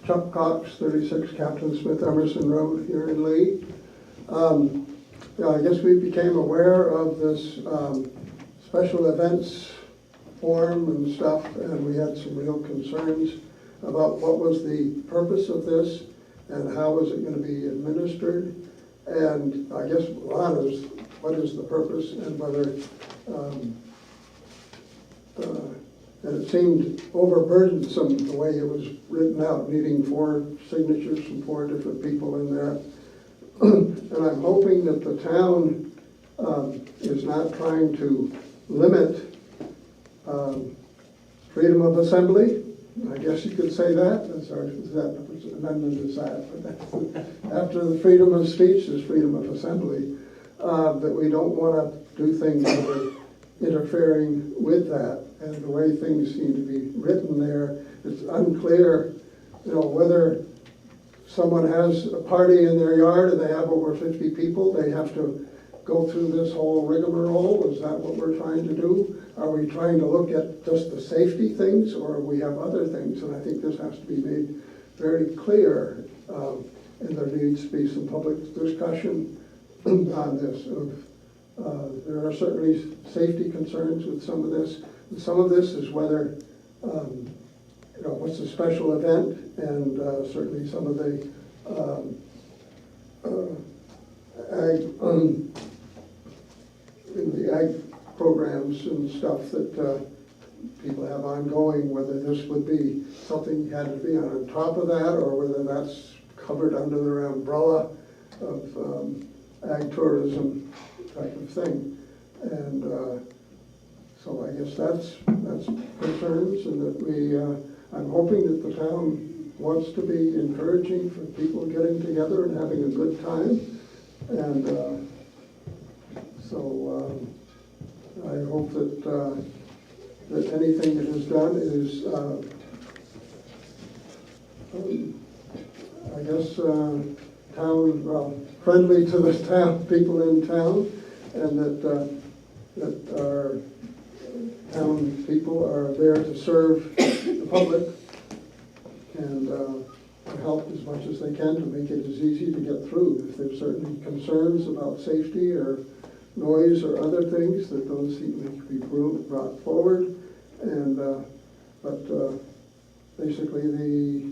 Chuck Cox, 36 Captain Smith Emerson Road here in Lee. Yeah, I guess we became aware of this special events form and stuff, and we had some real concerns about what was the purpose of this and how is it going to be administered. And I guess one is, what is the purpose, and whether and it seemed overburdensome the way it was written out, needing 4 signatures from 4 different people in there. And I'm hoping that the town is not trying to limit freedom of assembly. I guess you could say that. That's our that amendment is that. But after the freedom of speech is freedom of assembly. That we don't want to do things that are interfering with that. And the way things seem to be written there, it's unclear, whether someone has a party in their yard and they have over 50 people, they have to go through this whole rigmarole. Is that what we're trying to do? Are we trying to look at just the safety things, or we have other things? And I think this has to be made very clear, and there needs to be some public discussion on this. There are certainly safety concerns with some of this. And some of this is whether, what's a special event, and certainly some of the ag programs and stuff that people have ongoing, whether this would be something you had to be on top of that, or whether that's covered under the umbrella of ag tourism type of thing. And so I guess that's concerns, and that we, I'm hoping that the town wants to be encouraging for people getting together and having a good time. And so I hope that that anything that is done is, I guess, friendly to the town, people in town, and that our town people are there to serve the public and help as much as they can to make it as easy to get through. If there's certain concerns about safety or noise or other things, that those need to be brought forward. And but basically the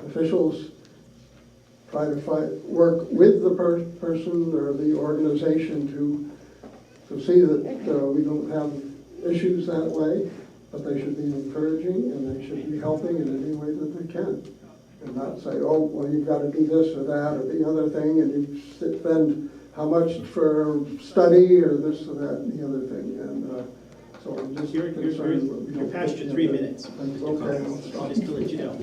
officials try to work with the person or the organization to see that we don't have issues that way, but they should be encouraging and they should be helping in any way that they can. And not say, oh, well, you've got to do this or that or the other thing, and you spend how much for study or this or that and the other thing. And so I'm just concerned. You're past your 3 minutes. Okay. Just to let you know.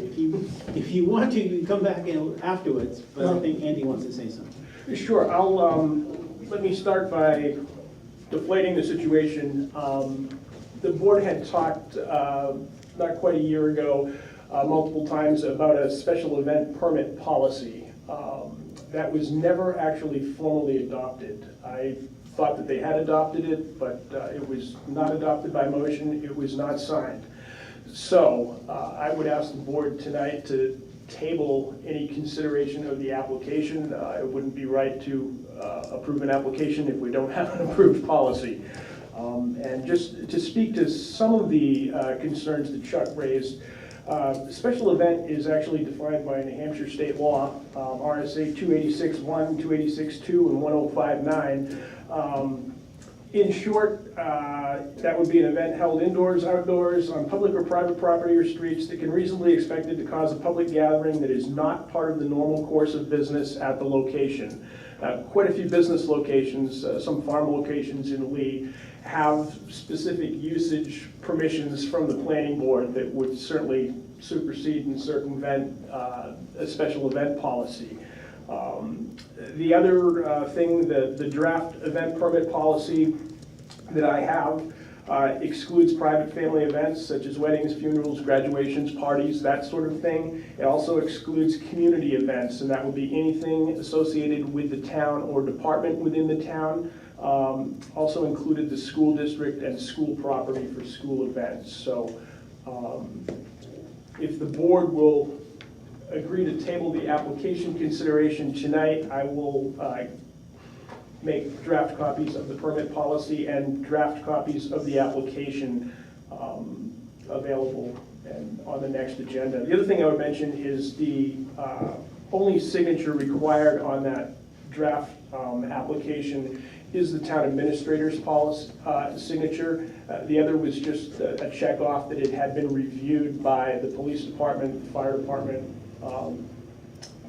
If you want to, you can come back in afterwards, but I think Andy wants to say something. Sure. Let me start by deflating the situation. The board had talked not quite a year ago multiple times about a special event permit policy. That was never actually formally adopted. I thought that they had adopted it, but it was not adopted by motion. It was not signed. So I would ask the board tonight to table any consideration of the application. It wouldn't be right to approve an application if we don't have an approved policy. And just to speak to some of the concerns that Chuck raised, special event is actually defined by New Hampshire state law, RSA 286.1, 286.2, and 105.9. In short, that would be an event held indoors, outdoors, on public or private property or streets that can reasonably be expected to cause a public gathering that is not part of the normal course of business at the location. Quite a few business locations, some farm locations in Lee, have specific usage permissions from the planning board that would certainly supersede and circumvent a special event policy. The other thing, the draft event permit policy that I have excludes private family events such as weddings, funerals, graduations, parties, that sort of thing. It also excludes community events, and that would be anything associated with the town or department within the town. Also included the school district and school property for school events. So if the board will agree to table the application consideration tonight, I will make draft copies of the permit policy and draft copies of the application available and on the next agenda. The other thing I would mention is the only signature required on that draft application is the town administrator's policy signature. The other was just a check off that it had been reviewed by the police department, fire department,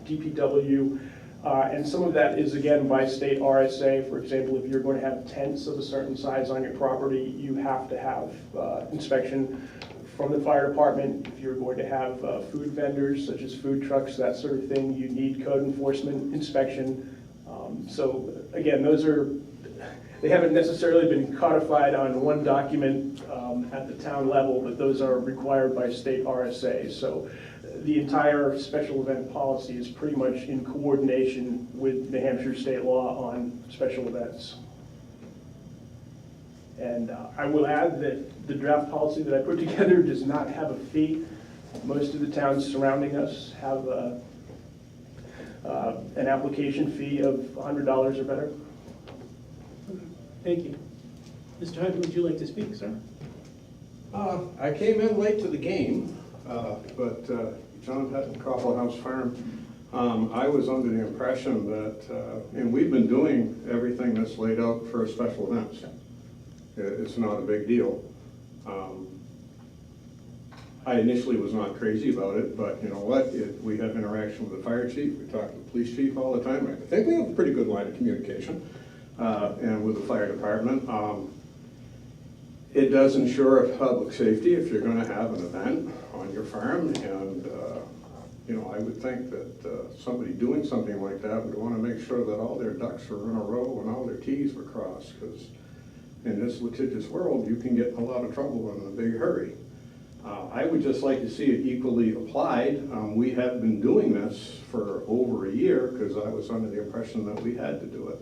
DPW, and some of that is again by state RSA. For example, if you're going to have tents of a certain size on your property, you have to have inspection from the fire department. If you're going to have food vendors, such as food trucks, that sort of thing, you need code enforcement inspection. So again, they haven't necessarily been codified on one document at the town level, but those are required by state RSA. So the entire special event policy is pretty much in coordination with New Hampshire state law on special events. And I will add that the draft policy that I put together does not have a fee. Most of the towns surrounding us have an application fee of $100 or better. Thank you. Mr. Hyden, would you like to speak, sir? I came in late to the game, but John Hutton, Coffle House Farm, I was under the impression that, and we've been doing everything that's laid out for special events. It's not a big deal. I initially was not crazy about it, but you know what? We have interaction with the fire chief, we talk to the police chief all the time. I think we have a pretty good line of communication, and with the fire department. It does ensure public safety if you're going to have an event on your farm, and you know, I would think that somebody doing something like that would want to make sure that all their ducks are in a row and all their T's were crossed, because in this litigious world, you can get in a lot of trouble in a big hurry. I would just like to see it equally applied. We have been doing this for over a year, because I was under the impression that we had to do it,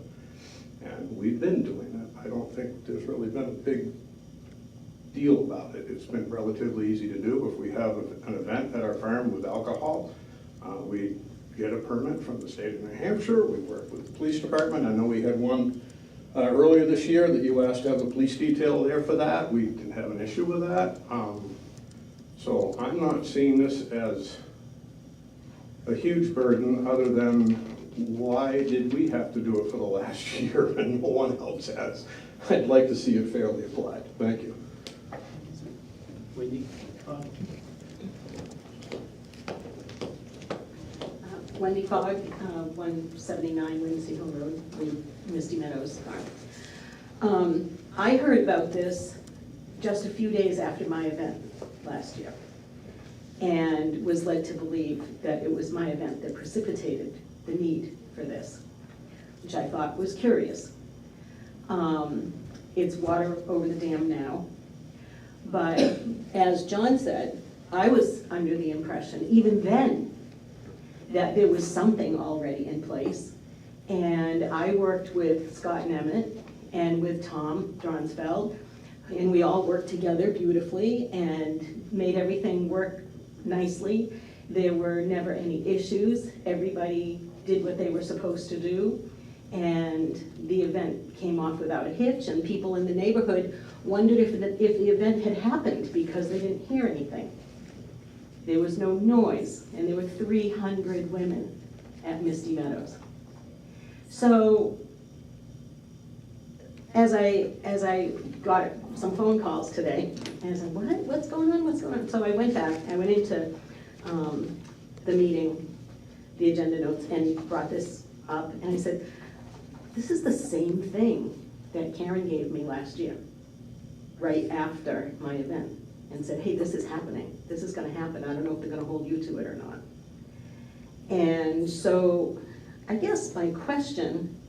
and we've been doing it. I don't think there's really been a big deal about it. It's been relatively easy to do. If we have an event at our farm with alcohol, we get a permit from the state of New Hampshire. We work with the police department. I know we had one earlier this year that you asked to have a police detail there for that. We didn't have an issue with that. So I'm not seeing this as a huge burden, other than why did we have to do it for the last year and no one else has? I'd like to see it fairly applied. Thank you. Wendy? Wendy Fogg, 179 Lindsay Hill Road, Misty Meadows Farm. I heard about this just a few days after my event last year, and was led to believe that it was my event that precipitated the need for this, which I thought was curious. It's water over the dam now, but as John said, I was under the impression, even then, that there was something already in place. And I worked with Scott Nemeth and with Tom Dronsfeld, and we all worked together beautifully and made everything work nicely. There were never any issues. Everybody did what they were supposed to do, and the event came off without a hitch, and people in the neighborhood wondered if the event had happened because they didn't hear anything. There was no noise, and there were 300 women at Misty Meadows. So as I got some phone calls today, and I said, what's going on, what's going on? So I went back, I went into the meeting, the agenda notes, and brought this up, and I said, this is the same thing that Karen gave me last year, right after my event, and said, hey, this is happening, this is gonna happen, I don't know if they're gonna hold you to it or not. And so I guess my question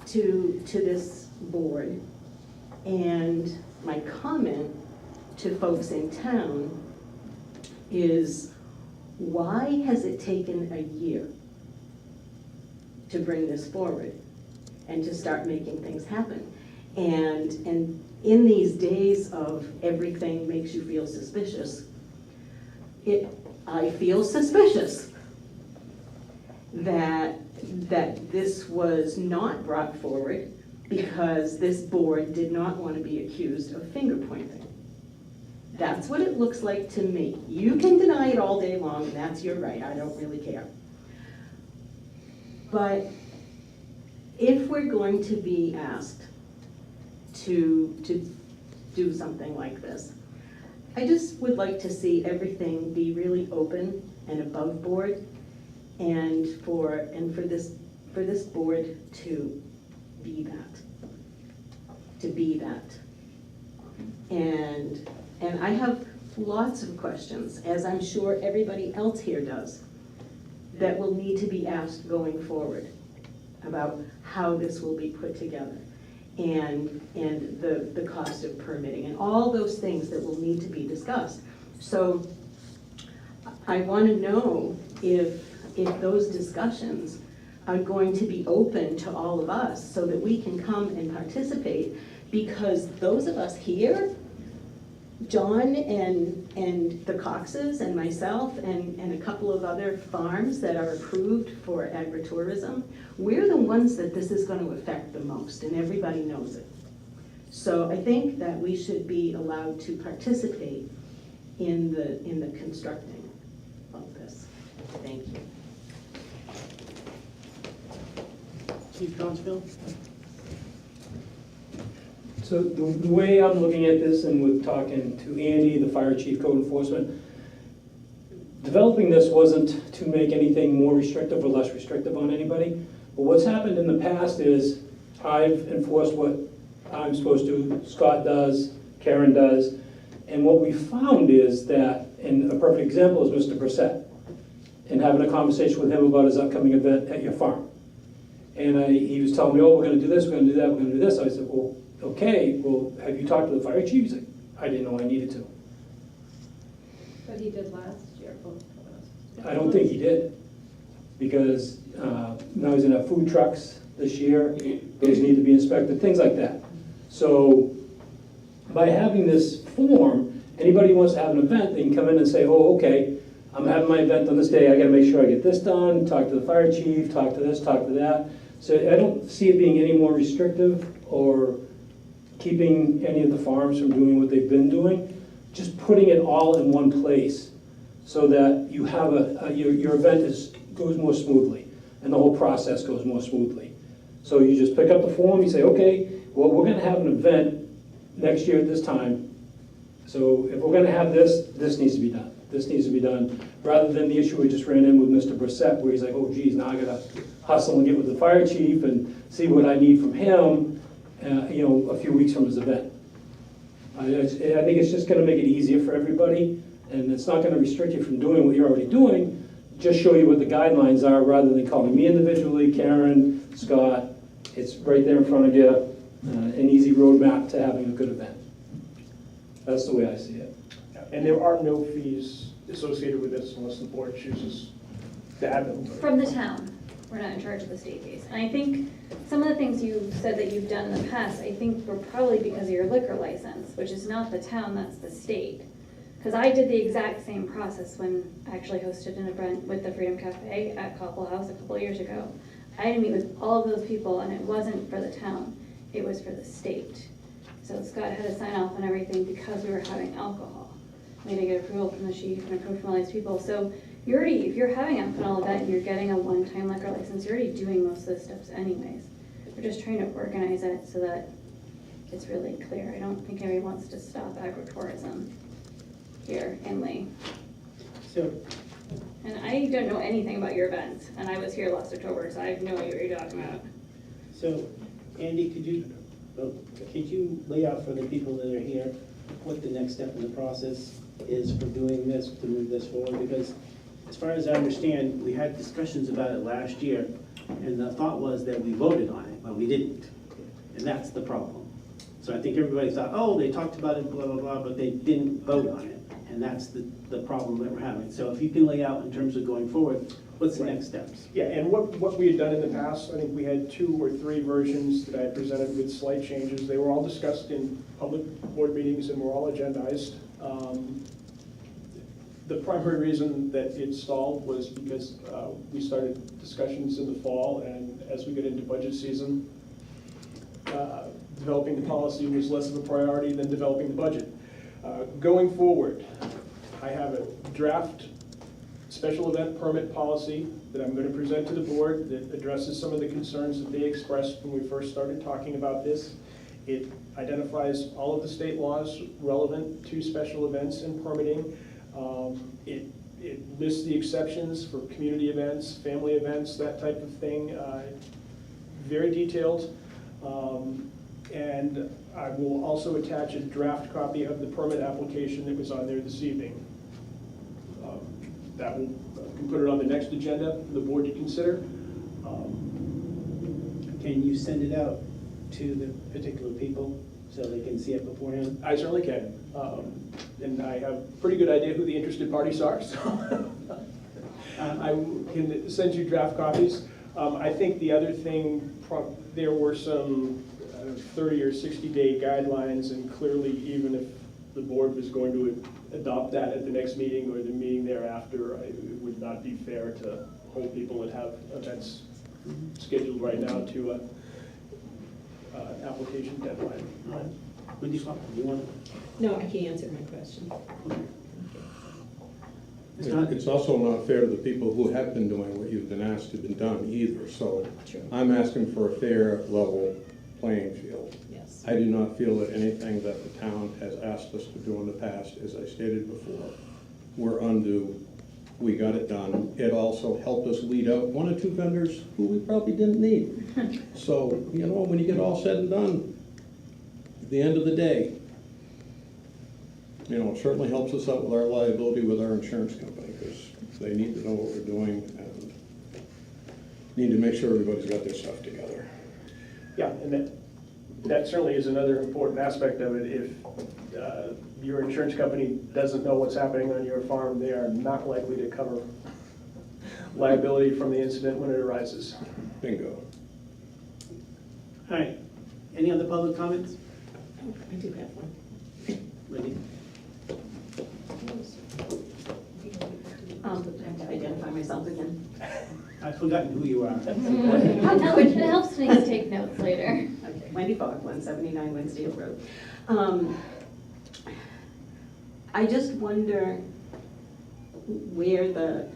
to this board, and my comment to folks in town, is why has it taken a year to bring this forward and to start making things happen? And in these days of everything makes you feel suspicious, I feel suspicious that this was not brought forward because this board did not want to be accused of finger pointing. That's what it looks like to me. You can deny it all day long, and that's your right, I don't really care. But if we're going to be asked to do something like this, I just would like to see everything be really open and above board, and for this board to be that. And I have lots of questions, as I'm sure everybody else here does, that will need to be asked going forward about how this will be put together, and the cost of permitting, and all those things that will need to be discussed. So I want to know if those discussions are going to be open to all of us so that we can come and participate, because those of us here, John and the Coxes and myself and a couple of other farms that are approved for agritourism, we're the ones that this is going to affect the most, and everybody knows it. So I think that we should be allowed to participate in the constructing of this. Thank you. Chief Brownsville? So the way I'm looking at this, and with talking to Andy, the fire chief, code enforcement, developing this wasn't to make anything more restrictive or less restrictive on anybody. But what's happened in the past is I've enforced what I'm supposed to, Scott does, Karen does, and what we found is that, and a perfect example is Mr. Brissett, and having a conversation with him about his upcoming event at your farm. And he was telling me, oh, we're gonna do this, we're gonna do that, we're gonna do this. I said, well, okay, well, have you talked to the fire chief? He's like, I didn't know I needed to. But he did last year. I don't think he did, because now he's gonna have food trucks this year, those need to be inspected, things like that. So by having this form, anybody who wants to have an event, they can come in and say, oh, okay, I'm having my event on this day, I gotta make sure I get this done, talk to the fire chief, talk to this, talk to that. So I don't see it being any more restrictive or keeping any of the farms from doing what they've been doing, just putting it all in one place so that you have your event goes more smoothly and the whole process goes more smoothly. So you just pick up the form, you say, okay, well, we're gonna have an event next year at this time. So if we're gonna have this, this needs to be done. This needs to be done, rather than the issue we just ran in with Mr. Brissett, where he's like, oh geez, now I gotta hustle and get with the fire chief and see what I need from him, a few weeks from his event. I think it's just gonna make it easier for everybody, and it's not gonna restrict you from doing what you're already doing, just show you what the guidelines are, rather than calling me individually, Karen, Scott. It's right there in front of you, an easy roadmap to having a good event. That's the way I see it. And there are no fees associated with this unless the board chooses to add them. From the town, we're not in charge of the state fees. And I think some of the things you said that you've done in the past, I think were probably because of your liquor license, which is not the town, that's the state. Because I did the exact same process when I actually hosted an event with the Freedom Cafe at Copple House a couple of years ago. I had to meet with all of those people, and it wasn't for the town, it was for the state. So Scott had to sign off on everything because we were having alcohol. We had to get approval from the chief and approval from all these people. So you're already, if you're having a alcohol event and you're getting a one-time liquor license, you're already doing most of the steps anyways. We're just trying to organize it so that it's really clear. I don't think anybody wants to stop agritourism here in Lee. So, And I don't know anything about your events, and I was here last October, so I have no idea what you're talking about. so Andy, could you lay out for the people that are here what the next step in the process is for doing this, to move this forward? Because as far as I understand, we had discussions about it last year, and the thought was that we voted on it, but we didn't. And that's the problem. So I think everybody thought, oh, they talked about it, blah, blah, blah, but they didn't vote on it. And that's the problem that we're having. So if you can lay out in terms of going forward, what's the next steps? Yeah, and what we had done in the past, I think we had 2 or 3 versions that I presented with slight changes. They were all discussed in public board meetings and were all agendized. The primary reason that it stalled was because we started discussions in the fall, and as we get into budget season, developing the policy was less of a priority than developing the budget. Going forward, I have a draft special event permit policy that I'm going to present to the board that addresses some of the concerns that they expressed when we first started talking about this. It identifies all of the state laws relevant to special events and permitting. It lists the exceptions for community events, family events, that type of thing, very detailed. And I will also attach a draft copy of the permit application that was on there this evening. That will, can put it on the next agenda for the board to consider. Can you send it out to the particular people so they can see it beforehand? I certainly can. And I have a pretty good idea who the interested parties are, so I can send you draft copies. I think the other thing, there were some 30 or 60-day guidelines, and clearly even if the board was going to adopt that at the next meeting or the meeting thereafter, it would not be fair to hold people that have events scheduled right now to an application deadline. All right. Wendy, do you want to? No, I can't answer my question. It's also not fair to the people who have been doing what you've been asked to be done either, so True. I'm asking for a fair, level playing field. Yes. I do not feel that anything that the town has asked us to do in the past, as I stated before, were undue. We got it done. It also helped us weed out 1 or 2 vendors who we probably didn't need. So, you know, when you get all said and done, at the end of the day, you know, it certainly helps us out with our liability with our insurance company, because they need to know what we're doing and need to make sure everybody's got their stuff together. Yeah, and that certainly is another important aspect of it. If your insurance company doesn't know what's happening on your farm, they are not likely to cover liability from the incident when it arises. Bingo. All right. Any other public comments? I do have one. Wendy? I have to identify myself again. I've forgotten who you are. Oh, it helps me take notes later. Okay, Wendy Fogg, 179 Wednesdale Road. I just wonder where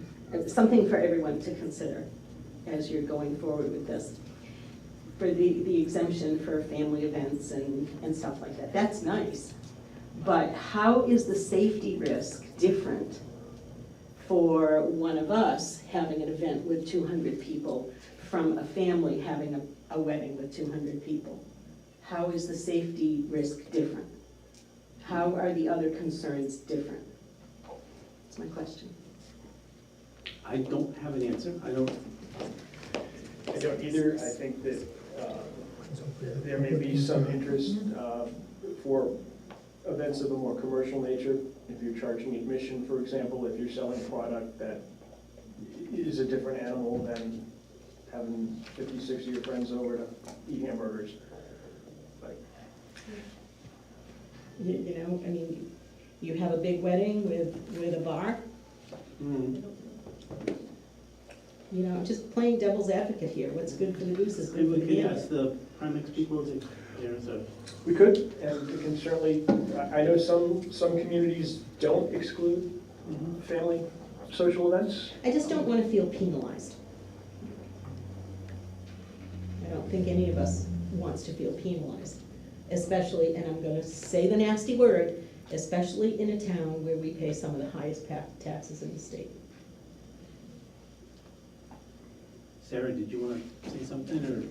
something for everyone to consider as you're going forward with this. For the exemption for family events and stuff like that, that's nice. But how is the safety risk different for one of us having an event with 200 people from a family having a wedding with 200 people? How is the safety risk different? How are the other concerns different? That's my question. I don't have an answer. I don't. I don't either. I think that there may be some interest for events of a more commercial nature. If you're charging admission, for example, if you're selling a product that is a different animal than having 50, 60 of your friends over to eat hamburgers. But You know, I mean, you have a big wedding with a bar. You know, just playing devil's advocate here. What's good for the goose is good Maybe for we the could gander. ask the Primex people to, there's a, we could, and we can certainly, I know some communities don't exclude family social events. I just don't want to feel penalized. I don't think any of us wants to feel penalized, especially, and I'm going to say the nasty word, especially in a town where we pay some of the highest taxes in the state. Sarah, did you want to say something, or?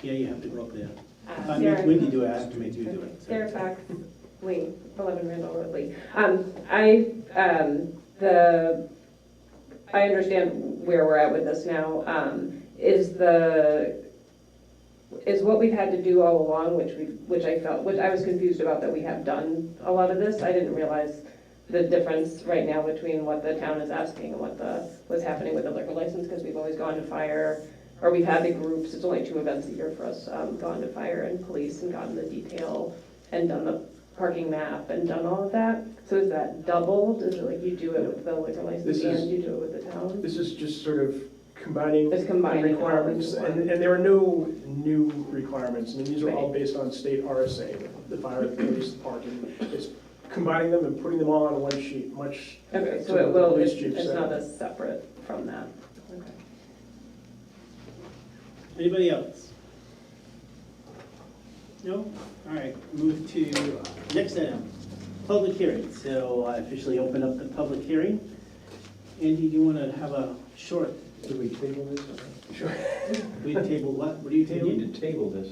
Yeah, you have to go up there. I Sarah- made Wendy do it, I have to make you do it. so. Sarah Fox, Lee, 11 Randall Road, Lee. I understand where we're at with this now. Is what we've had to do all along, which I was confused about, that we have done a lot of this. I didn't realize the difference right now between what the town is asking and what's happening with the liquor license, because we've always gone to fire, or we've had the groups, it's only 2 events a year for us, gone to fire and police and gotten the detail and done the parking map and done all of that. So is that doubled? Is it like you do it with the liquor license This is- and you do it with the town? This is just sort of combining It's the combining all requirements, into one. and there are no new requirements. I mean, these are all Right. based on state RSA, the fire, the police, the parking. It's combining them and putting them all on one sheet, much. Okay, to so what it the will, police it's chief it's said. not as separate from that. Okay. Anybody else? No? All right, move to next item, public hearing. So I officially open up the public hearing. Andy, do you want to have a short, Do we table this? Sure. we table what? What do you We table? need to table this.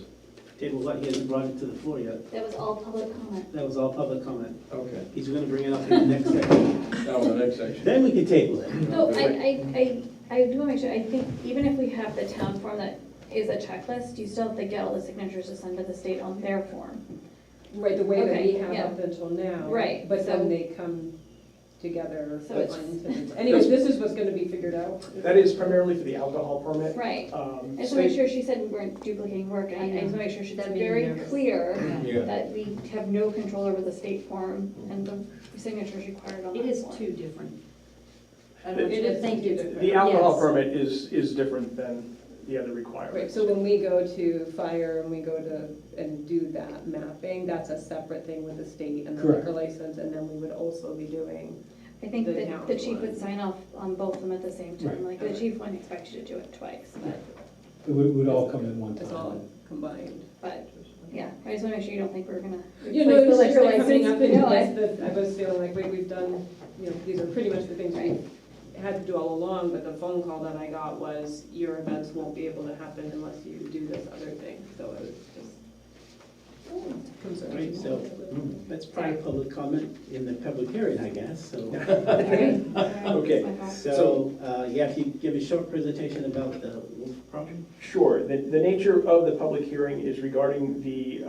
Table what? He hasn't brought it to the floor yet. That was all public comment. That was all public comment. Okay. He's going to bring it up in the next section. Oh, the next section. Then we can table it. No, I do want to make sure, I think even if we have the town form that is a checklist, you still have to get all the signatures to send to the state on their form. Right, the way that we Okay, have yeah. up until now. Right, But so- then they come together. So it's- Anyways, this is what's gonna be figured out. That is primarily for the alcohol permit. Right. I just want to State- make sure she said we weren't duplicating work, and I just want to make sure she's That made me very nervous. clear Yeah. that we have no control over the state form and the signatures required on that It is form. 2 different. I It don't know, is thank you. The alcohol Yes. permit is different than the other Right, requirements. so when we go to fire and we go to, and do that mapping, that's a separate thing with the state and the Correct. liquor license, and then we would also be doing, I think the that town the chief one. would sign off on both of them at the same time, Right. like the chief wouldn't expect you to do it twice, It would all come in one it's all time. but, combined. yeah, I just want to make sure you don't think we're gonna You know, replace the it's liquor just coming up license. in No, this, that I was feeling like, wait, we've done, you know, these are pretty much the things Right. we've had to do all along, but the phone call that I got was, your events won't be able to happen unless you do this other thing, so it was just concerning. Right, so that's part of public comment in the public hearing, I guess, so. Okay. So, yeah, if you give a short presentation about the Wolf property? Sure. The nature of the public hearing is regarding the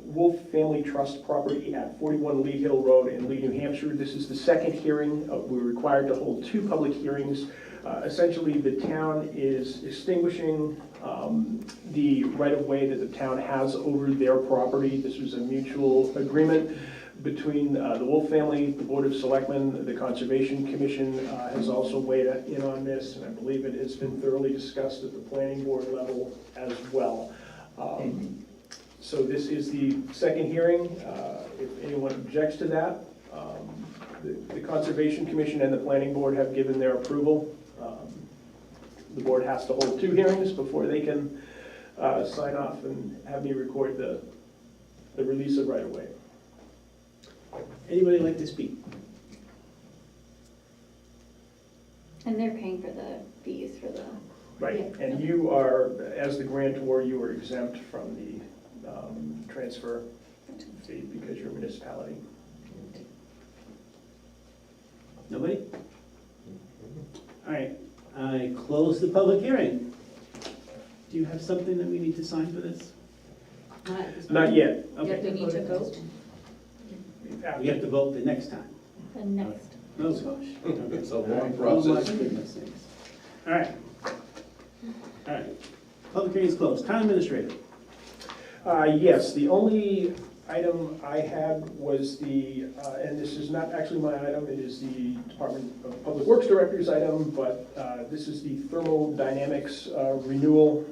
Wolf Family Trust property at 41 Lee Hill Road in Lee, New Hampshire. This is the second hearing. We're required to hold 2 public hearings. Essentially, the town is extinguishing the right-of-way that the town has over their property. This was a mutual agreement between the Wolf family, the Board of Selectmen, the Conservation Commission has also weighed in on this, and I believe it has been thoroughly discussed at the planning board level as well. So this is the second hearing. If anyone objects to that, the Conservation Commission and the planning board have given their approval. The board has to hold 2 hearings before they can sign off and have me record the release of right-of-way. Anybody like to speak? And they're paying for the fees for the, Right, and you are, as the grantor, you are exempt from the transfer fee because you're a municipality. Nobody? All right, I close the public hearing. Do you have something that we need to sign for this? Not yet. Okay, We need to vote. we have to vote the next time. the next. Oh, gosh. It's a All long right. process. Oh, my goodness sakes. All right. All right, public hearing is closed. Town administrator. Yes, the only item I had was the, and this is not actually my item, it is the Department of Public Works Director's item, but this is the thermodynamics renewal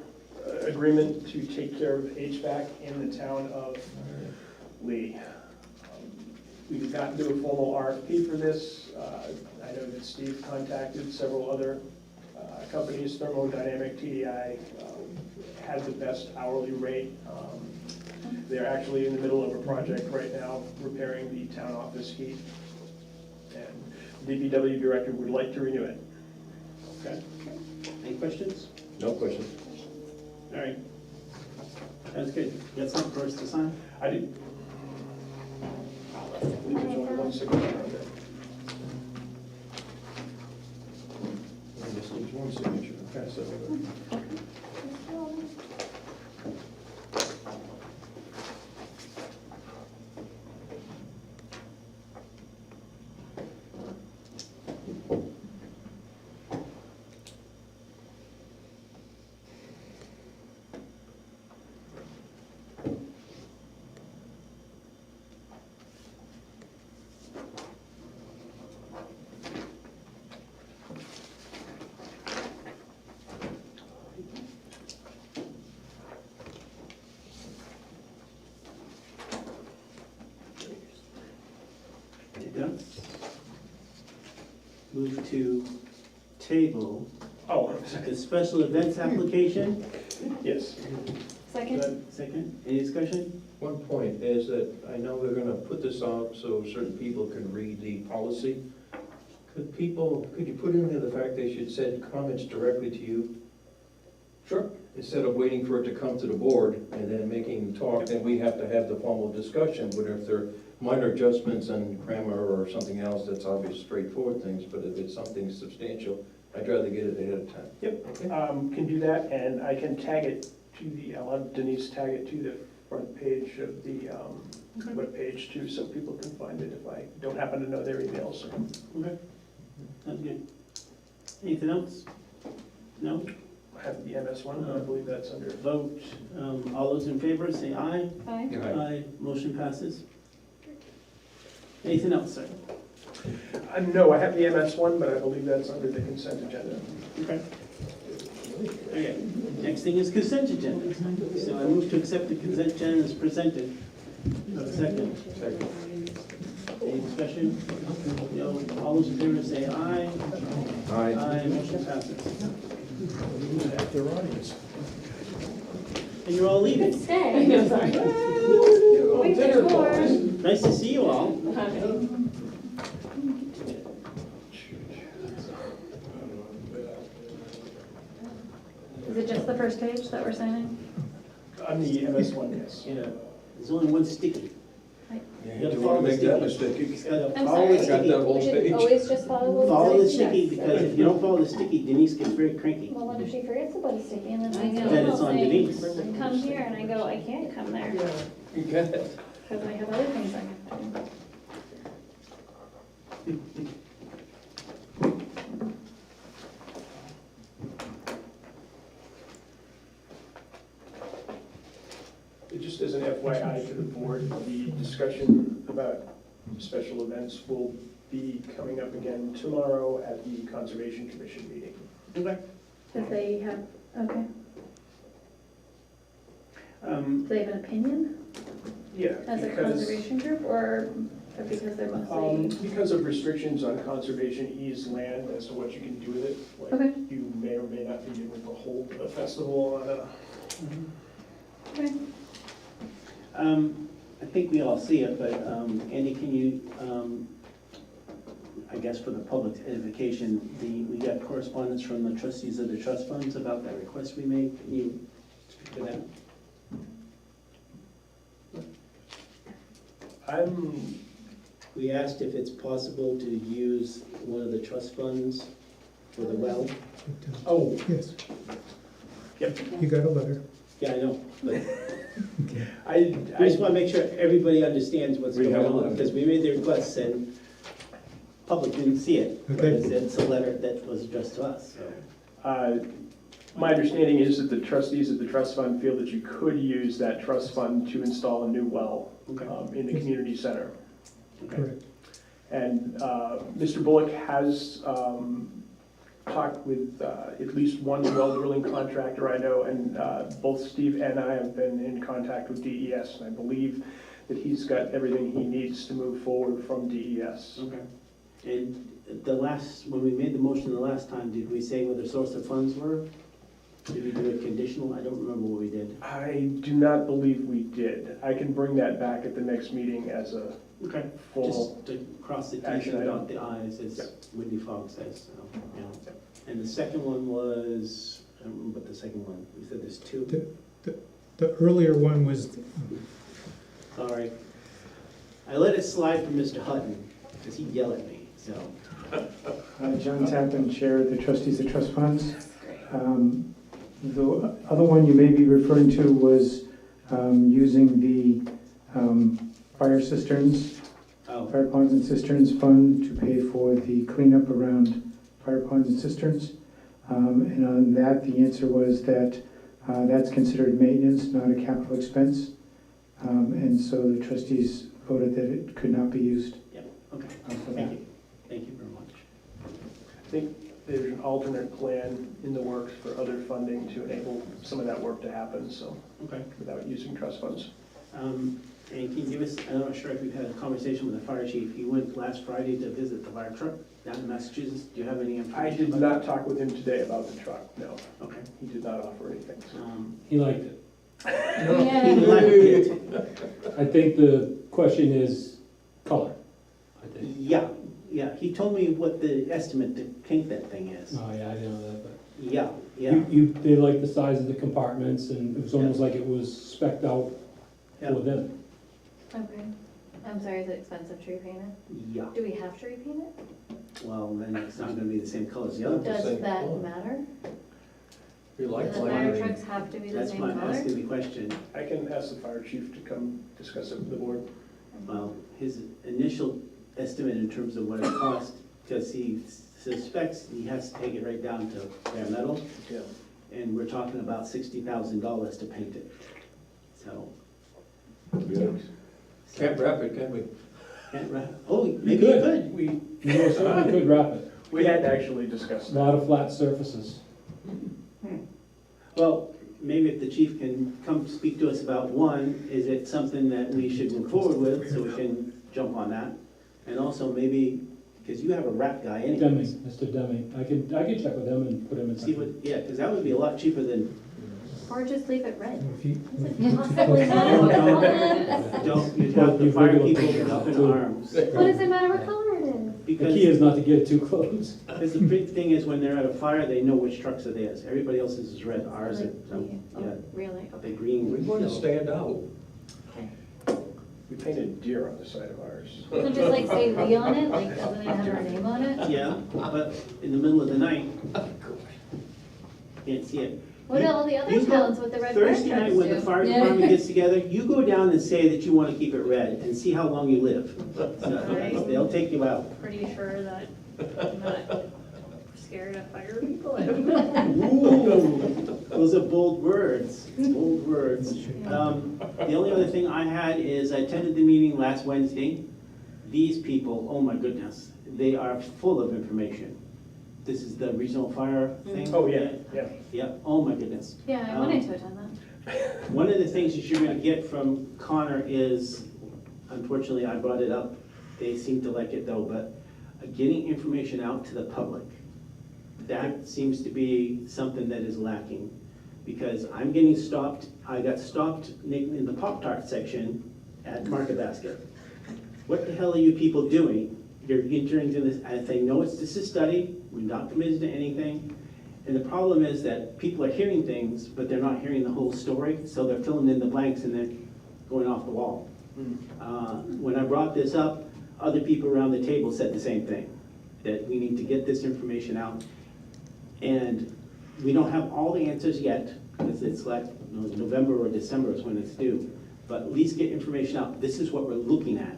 agreement to take care of HVAC in the town of Lee. We did not do a formal RFP for this. I know that Steve contacted several other companies. Thermodynamic, TDI, had the best hourly rate. They're actually in the middle of a project right now repairing the town office heat. And the DPW director would like to renew it. Okay. Any questions? No question. All right. That's good. You got something for us to sign? I did. I believe there's only one signature on there. This needs one signature. Pass that over. Yeah. Move to table Oh, the special events application. yes. Second? Second, any discussion? One point is that I know we're gonna put this out so certain people can read the policy. Could you put in there the fact they should send comments directly to you? Sure. Instead of waiting for it to come to the board and then making talk, then we have to have the formal discussion. But if there are minor adjustments in grammar or something else, that's obvious, straightforward things. But if it's something substantial, I'd rather get it ahead of time. Yep. Okay? Can do that, and I can tag it to I'll have Denise tag it to the front page of the webpage too, so people can find it if I don't happen to know their emails. Okay, sounds good. Anything else? No? I have the MS one, but I believe that's under. Vote, all those in favor, say aye. Aye. Aye, motion passes. Anything else, sir? No, I have the MS one, but I believe that's under the consent agenda. Okay. Okay, next thing is consent agenda. So I move to accept the consent agenda as presented. Second. Second. Any discussion? No, all those in favor say aye. Aye, motion passes. Their audience. And you're all leaving. Stay. I'm sorry. Wait, there's more. Nice to see you all. Is it just the first page that we're signing? On the MS one, yes. Yeah, there's only one sticky. Yeah, You gotta you follow wanna the make that sticky. mistake. You gotta I'm follow the sorry. Got that sticky. whole We should stage. always just follow. Follow the Yes. sticky, because if you don't follow the sticky, Denise gets very cranky. Well, what if she forgets about the sticky and then I know. Then it's on Denise. Come here, and I go, I can't come there, You got it. because I have other things I have to do. Just as an FYI to the board, the discussion about special events will be coming up again tomorrow at the Conservation Commission meeting. Okay. If they have, okay, Um, do they have an opinion Yeah, as a because, conservation group, or because they're mostly? because of restrictions on conservation eased land as to what you can do with it. Like, Okay. you may or may not be able to hold a festival on a. Okay. I think we all see it, but Andy, can you, I guess for the public's edification, we got correspondence from the trustees of the trust funds about that request we made. Can you speak to that? We asked if it's possible to use one of the trust funds for the well. Oh, Yes, yep. you got a letter. Yeah, I know, but I I just want to make sure everybody understands what's We going have a on, letter. because we made the requests and public didn't see it. But Okay. it's a letter that was addressed to us, so. My understanding is that the trustees of the trust fund feel that you could use that trust fund to install a new well Okay. in the community center. Okay. Correct. And Mr. Bullock has talked with at least one well drilling contractor I know, and both Steve and I have been in contact with DES, and I believe that he's got everything he needs to move forward from DES. Okay. And when we made the motion the last time, did we say what the source of funds were? Did we do it conditional? I don't remember what we did. I do not believe we did. I can bring that back at the next meeting as a Okay. formal. Just to cross the T's action and item. dot the I's, as Yep. Wendy Fogg says, so, yeah. And the second one was, I don't remember what the second one, we said there's two. The earlier one was, Sorry. I let it slide from Mr. Hutton, because he'd yell at me, so. John Tappan, Chair of the Trustees of Trust Funds. The other one you may be referring to was using the fire cisterns, Oh, fire ponds and cisterns fund to pay for the cleanup around fire ponds and cisterns. And on that, the answer was that that's considered maintenance, not a capital expense. And so the trustees voted that it could not be used okay, for that. thank you. Thank you very much. I think there's an alternate plan in the works for other funding to enable some of that work to happen, so, Okay. without using trust funds. And can you give us, I'm not sure if you've had a conversation with the fire chief, he went last Friday to visit the fire truck down in Massachusetts, do you have any information? I did about not talk with him today about the truck, no. that? Okay. He did not offer anything. So. He liked it. He liked it. I think the question is color, I think. Yeah, he told me what the estimate to paint that thing is. Oh, yeah, I didn't know that, but. Yeah. They liked the size of the compartments, and it was almost like it was spec'd out for them. Okay. I'm sorry, is it expensive to repaint it? Yeah, Do we have to repaint it? well, then it's not gonna be the same color as the other one. Does same that color. matter? We Do like the fire lighting. trucks have to be the That's same why I'm color? asking the question. I can ask the fire chief to come discuss it with the board. Well, his initial estimate in terms of what it cost, because he suspects he has to take it right down to bare metal, Yeah. and we're talking about $60,000 to paint it. So, Can't wrap it, can we? can't oh, maybe you could. We, You know, certainly could wrap it. we had actually discussed A that. lot of flat surfaces. Well, maybe if the chief can come speak to us about, one, is it something that we should move forward with, so we can jump on that? And also maybe, because you have a wrap guy Deming, anyways. Mr. Deming. I could check with them and put him in touch. See what, yeah, because that would be a lot cheaper than, Or just leave it red? If you- Possibly not. don't, you'd have the You've fire regular people pictures up in too. arms. What does it matter what color it is? The Because, key is not to get it too close. because the big thing is when they're at a fire, they know which trucks are theirs. Everybody else's is red, ours are, yeah, Oh, really? the Okay. green. We want to stand out. We painted deer on the side of ours. So just like say Lee on it, like doesn't it have our name on it? Yeah, but in the middle of the night, can't see it. What do all the other You go towns with the red fire Thursday night, trucks when the do? fire department gets together, you go down and say that you want to keep it red and see how long you live. So, they'll take you out. Pretty sure that I'm not scared of fire people. Ooh, those are bold words, bold words. The only other thing I had is I attended the meeting last Wednesday. These people, oh my goodness, they are full of information. This is the regional fire thing? Oh, yeah, yeah. Yeah, oh my goodness. Yeah, I wanted to attend that. One of the things that you're gonna get from Connor is, unfortunately, I brought it up, they seem to like it though, but getting information out to the public. That seems to be something that is lacking, because I'm getting stopped, I got stopped in the Pop-Tart section at Market Basket. What the hell are you people doing? You're entering into this, I say, no, this is study, we're not committed to anything. And the problem is that people are hearing things, but they're not hearing the whole story, so they're filling in the blanks and they're going off the wall. When I brought this up, other people around the table said the same thing, that we need to get this information out. And we don't have all the answers yet, because it's like November or December is when it's due. But at least get information out, this is what we're looking at.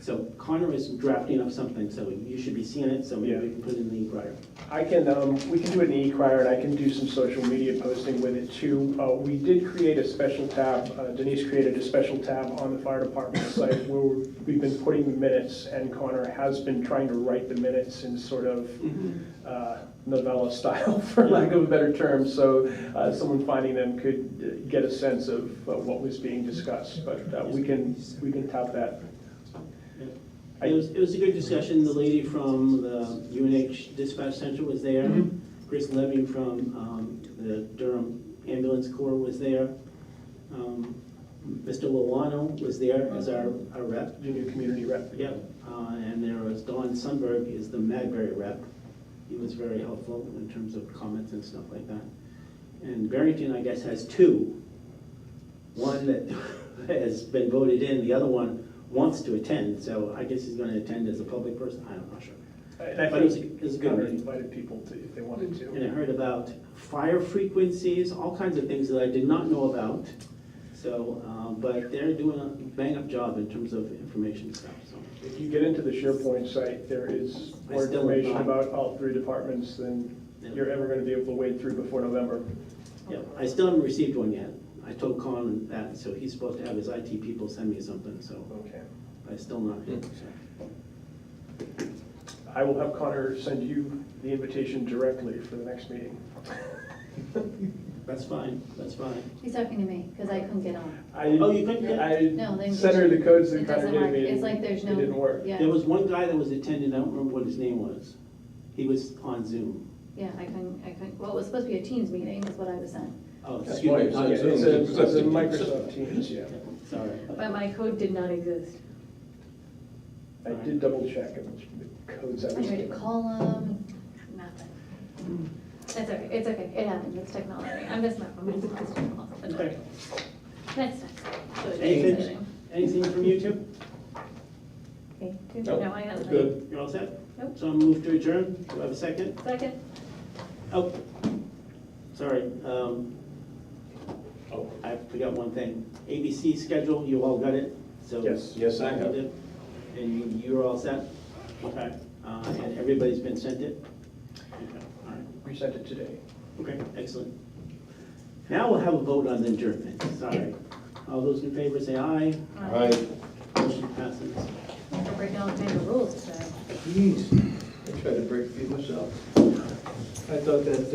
So Connor is drafting up something, so you should be seeing it, so maybe we can put it in the e-crier. I can, we can do it in e-crier, and I can do some social media posting with it too. We did create a special tab, Denise created a special tab on the fire department site where we've been putting the minutes, and Connor has been trying to write the minutes in sort of novella style, for lack of a better term, so someone finding them could get a sense of what was being discussed, but we can tap that. It was a good discussion. The lady from the UNH Dispatch Center was there. Chris Levy from the Durham Ambulance Corps was there. Mr. Lawano was there as our rep. Junior community rep. Yep. And there was Don Sundberg is the Madbury rep. He was very helpful in terms of comments and stuff like that. And Barrington, I guess, has two. One that has been voted in, the other one wants to attend, so I guess he's going to attend as a public person. I'm not sure. And I But it think was a good Connor meeting. invited people to, if they wanted to. And I heard about fire frequencies, all kinds of things that I did not know about. So, but they're doing a bang-up job in terms of information stuff, so. If you get into the SharePoint site, there is more I still have information not. about all three departments than you're ever going to be able to wade through before November. Yeah, I still haven't received one yet. I told Colin that, so he's supposed to have his IT people send me something, so Okay. I still not. So. I will have Connor send you the invitation directly for the next meeting. That's fine, that's fine. He's talking to me, because I couldn't get on. Oh, you couldn't get- No, I they- sent her the codes that It kind of doesn't gave work. me. It's like there's no. It didn't work. Yeah, There was one guy that was attending, I don't remember what his name was. He was on Zoom. yeah, I couldn't, well, it was supposed to be a Teams meeting, is what I was saying. Oh, That's excuse why me. it Oh, says yeah, Zoom. It's a Microsoft Teams, yeah. Sorry. But my code did not exist. I did double check and the codes I I was. tried to call him, nothing. It's okay, it happens, it's technology. I'm just not, I'm just Okay. Next time. So it's Anything, exciting. anything from you two? Okay, two? Nope. No, I haven't. Good. You're all set? Nope. So I'll move to adjourn. Do I have a second? Second? Oh, sorry. I forgot one thing. ABC schedule, you all got it? So Yes. Yes, I have. And you're all set? Okay. And everybody's been sent it? Okay, all right. We sent it today. Okay, excellent. Now we'll have a vote on the adjournment. Sorry. All those in favor say aye. Aye. Motion passes. We're breaking all kinds of rules today. Jeez, I tried to break a few myself. I thought that,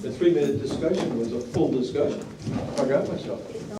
the 3-minute discussion was a full discussion. I forgot myself.